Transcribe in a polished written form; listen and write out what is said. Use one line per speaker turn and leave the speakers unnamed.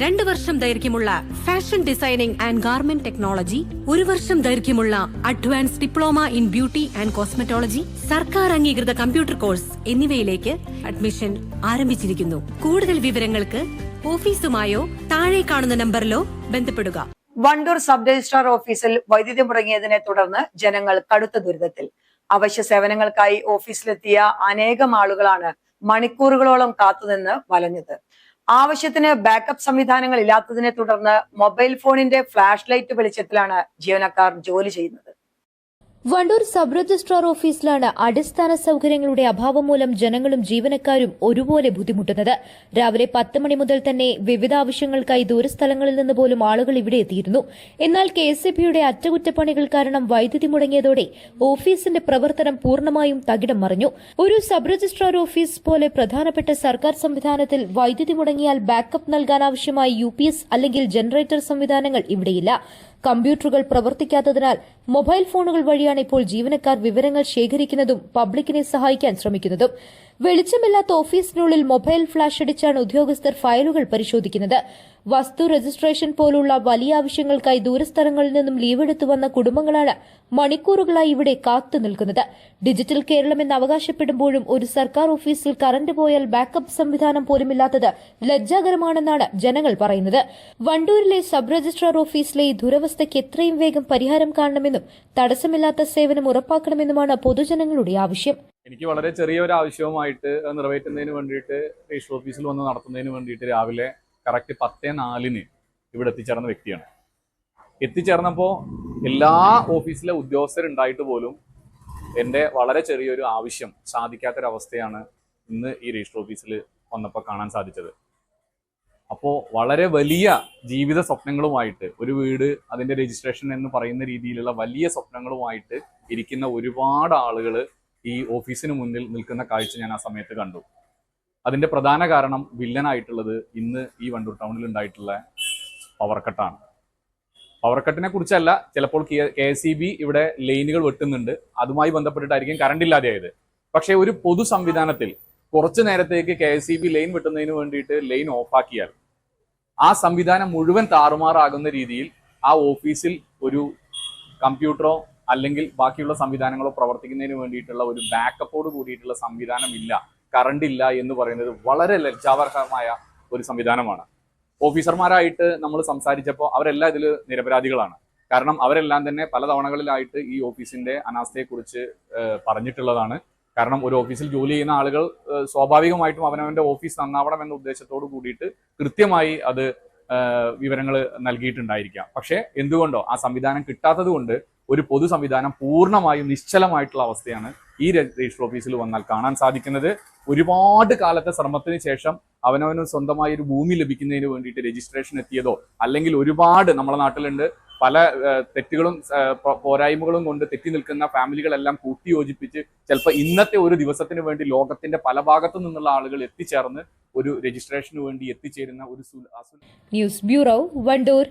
2 വർഷം ദൈർഘ്യമുള്ള fashion designing and garment technology, 1 വർഷം ദൈർഘ്യമുള്ള advance diploma in beauty and cosmetology, സർക്കാർ അംഗീകൃത കമ്പ്യൂട്ടർ കോഴ്സ് എന്നിവയിലേക്ക് അഡ്മിഷൻ ആരംഭിച്ചിരിക്കുന്നു. കൂടുതൽ വിവരങ്ങൾക്ക് ഓഫീസുമായോ താഴെ കാണുന്ന നമ്പറിലോ ബന്ധപ്പെടുക.
വണ്ടൂർ സബ് രജിസ്ട്രാർ ഓഫീസിൽ വൈദ്യുതി മുടങ്ങിയതിനെ തുടർന്ന് ജനങ്ങൾ കടുത്ത ദുരിതത്തിൽ. അവശ്യ സേവനങ്ങൾക്കായി ഓഫീസിലെത്തിയ അനേകം ആളുകളാണ് മണിക്കൂറുകളോളം കാത്തുനിന്ന് വലഞ്ഞത്. ആവശ്യത്തിന് ബാക്കപ്പ് സംവിധാനങ്ങൾ ഇല്ലാത്തതിനെ തുടർന്ന് മൊബൈൽ ഫോണിന്റെ ഫ്ലാഷ് ലൈറ്റ് വെളിച്ചത്തിലാണ് ജീവനക്കാർ ജോലി ചെയ്യുന്നത്.
വണ്ടൂർ സബ് രജിസ്ട്രാർ ഓഫീസിലാണ് അടിസ്ഥാന സൌകര്യങ്ങളുടെ അഭാവം മൂലം ജനങ്ങളും ജീവനക്കാരും ഒരുപോലെ ബുദ്ധിമുട്ടുന്നത്. രാവിലെ 10 മണി മുതൽ തന്നെ വിവിധ ആവശ്യങ്ങൾക്കായി ദൂരസ്ഥലങ്ങളിൽ നിന്ന് പോലും ആളുകൾ ഇവിടെ എത്തിയിരുന്നു. എന്നാൽ കെഎസ്ഇബിയുടെ അറ്റകുറ്റപ്പണികൾ കാരണം വൈദ്യുതി മുടങ്ങിയതോടെ ഓഫീസിന്റെ പ്രവർത്തനം പൂർണ്ണമായും തകിടം മറിഞ്ഞു. ഒരു സബ് രജിസ്ട്രാർ ഓഫീസ് പോലെ പ്രധാനപ്പെട്ട സർക്കാർ സംവിധാനത്തിൽ വൈദ്യുതി മുടങ്ങിയാൽ ബാക്കപ്പ് നൽകാനാവശ്യമായ UPS അല്ലെങ്കിൽ ജനറേറ്റർ സംവിധാനങ്ങൾ ഇവിടെയില്ല. കമ്പ്യൂട്ടറുകൾ പ്രവർത്തിക്കാത്തതിനാൽ മൊബൈൽ ഫോണുകൾ വഴിയാണ് ഇപ്പോൾ ജീവനക്കാർ വിവരങ്ങൾ ശേഖരിക്കുന്നതും പബ്ലിക്കിനെ സഹായിക്കാൻ ശ്രമിക്കുന്നതും. വെളിച്ചമില്ലാത്ത ഓഫീസിനുള്ളിൽ മൊബൈൽ ഫ്ലാഷ് അടിച്ചാണ് ഉദ്യോഗസ്ഥർ ഫയലുകൾ പരിശോധിക്കുന്നത്. വസ്തു രജിസ്ട്രേഷൻ പോലുള്ള വലിയ ആവശ്യങ്ങൾക്കായി ദൂരസ്ഥലങ്ങളിൽ നിന്നും ലീവെടുത്തു വന്ന കുടുംബങ്ങളാണ് മണിക്കൂറുകളായി ഇവിടെ കാത്തു നിൽക്കുന്നത്. ഡിജിറ്റൽ കേരളം എന്ന് അവകാശപ്പെടുമ്പോഴും ഒരു സർക്കാർ ഓഫീസിൽ കറന്റ് പോയാൽ ബാക്കപ്പ് സംവിധാനം പോലുമില്ലാത്തത് ലജ്ജാകരമാണെന്നാണ് ജനങ്ങൾ പറയുന്നത്. വണ്ടൂരിലെ സബ് രജിസ്ട്രാർ ഓഫീസിലെ ഈ ദുരവസ്ഥയ്ക്ക് എത്രയും വേഗം പരിഹാരം കാണണമെന്നും തടസ്സമില്ലാത്ത സേവനം ഉറപ്പാക്കണമെന്നുമാണ് പൊതുജനങ്ങളുടെ ആവശ്യം.
എനിക്ക് വളരെ ചെറിയൊരു ആവശ്യവുമായിട്ട് നിറവേറ്റുന്നതിന് വേണ്ടിയിട്ട് രജിസ്റ്റർ ഓഫീസിൽ വന്ന് നടത്തുന്നതിന് വേണ്ടിയിട്ട് രാവിലെ കറക്റ്റ് 10:04 ഇവിടെ എത്തിച്ചേർന്ന വ്യക്തിയാണ്. എത്തിച്ചേർന്നപ്പോൾ എല്ലാ ഓഫീസിലെ ഉദ്യോഗസ്ഥരുണ്ടായിട്ട് പോലും എൻ്റെ വളരെ ചെറിയൊരു ആവശ്യം സാധിക്കാത്തൊരവസ്ഥയാണ് ഇന്ന് ഈ രജിസ്റ്റർ ഓഫീസിൽ വന്നപ്പോൾ കാണാൻ സാധിച്ചത്. അപ്പോൾ വളരെ വലിയ ജീവിത സ്വപ്നങ്ങളുമായിട്ട് ഒരു വീട്, അതിൻ്റെ രജിസ്ട്രേഷൻ എന്ന് പറയുന്ന രീതിയിലുള്ള വലിയ സ്വപ്നങ്ങളുമായിട്ട് ഇരിക്കുന്ന ഒരുപാട് ആളുകൾ ഈ ഓഫീസിന് മുന്നിൽ നിൽക്കുന്ന കാഴ്ച ഞാൻ ആ സമയത്ത് കണ്ടു. അതിൻ്റെ പ്രധാന കാരണം വില്ലനായിട്ടുള്ളത് ഇന്ന് ഈ വണ്ടൂർ ടൗണിൽ ഉണ്ടായിട്ടുള്ള പവർ കട്ടാണ്. പവർ കട്ടിനെ കുറിച്ചല്ല, ചിലപ്പോൾ KSEB ഇവിടെ ലൈനുകൾ വെട്ടുന്നുണ്ട്, അതുമായി ബന്ധപ്പെട്ടിട്ടായിരിക്കും കറണ്ട് ഇല്ലാതെയായത്. പക്ഷേ ഒരു പൊതു സംവിധാനത്തിൽ കുറച്ചു നേരത്തേക്ക് KSEB ലൈൻ വെട്ടുന്നതിന് വേണ്ടിയിട്ട് ലൈൻ ഓഫാക്കിയാൽ ആ സംവിധാനം മുഴുവൻ താറുമാറാകുന്ന രീതിയിൽ ആ ഓഫീസിൽ ഒരു കമ്പ്യൂട്ടറോ അല്ലെങ്കിൽ ബാക്കിയുള്ള സംവിധാനങ്ങളോ പ്രവർത്തിക്കുന്നതിന് വേണ്ടിയിട്ടുള്ള ഒരു ബാക്കപ്പോട് കൂടിയിട്ടുള്ള സംവിധാനം ഇല്ല, കറണ്ട് ഇല്ല എന്ന് പറയുന്നത് വളരെ ലജ്ജാവഹമായ ഒരു സംവിധാനമാണ്. ഓഫീസർമാരായിട്ട് നമ്മൾ സംസാരിച്ചപ്പോൾ അവരെല്ലാം ഇതിൽ നിരപരാധികളാണ്. കാരണം അവരെല്ലാം തന്നെ പല തവണകളിലായിട്ട് ഈ ഓഫീസിന്റെ അനാസ്ഥയെക്കുറിച്ച് പറഞ്ഞിട്ടുള്ളതാണ്. കാരണം ഒരു ഓഫീസിൽ ജോലി ചെയ്യുന്ന ആളുകൾ സ്വാഭാവികമായിട്ടും അവനവന്റെ ഓഫീസ് നന്നാവണം എന്ന ഉദ്ദേശത്തോട് കൂടിയിട്ട് കൃത്യമായി അത് വിവരങ്ങൾ നൽകിയിട്ടുണ്ടായിരിക്കാം. പക്ഷേ എന്തുകൊണ്ടോ ആ സംവിധാനം കിട്ടാത്തത് കൊണ്ട് ഒരു പൊതു സംവിധാനം പൂർണ്ണമായും നിശ്ചലമായിട്ടുള്ള അവസ്ഥയാണ് ഈ രജിസ്റ്റർ ഓഫീസിൽ വന്നാൽ കാണാൻ സാധിക്കുന്നത്. ഒരുപാട് കാലത്തെ ശ്രമത്തിന് ശേഷം അവനവന് സ്വന്തമായി ഒരു ഭൂമി ലഭിക്കുന്നതിന് വേണ്ടിയിട്ട് രജിസ്ട്രേഷൻ എത്തിയതോ അല്ലെങ്കിൽ ഒരുപാട് നമ്മുടെ നാട്ടിലുണ്ട് പല തെറ്റുകളും പോരായ്മകളും കൊണ്ട് തെറ്റി നിൽക്കുന്ന ഫാമിലികളെല്ലാം കൂട്ടിയോജിപ്പിച്ച് ചിലപ്പോൾ ഇന്നത്തെ ഒരു ദിവസത്തിന് വേണ്ടി ലോകത്തിന്റെ പല ഭാഗത്തു നിന്നുള്ള ആളുകൾ എത്തിച്ചേർന്ന് ഒരു രജിസ്ട്രേഷന് വേണ്ടി എത്തിച്ചേരുന്ന ഒരു
ന്യൂസ് ബ്യൂറോ, വണ്ടൂർ.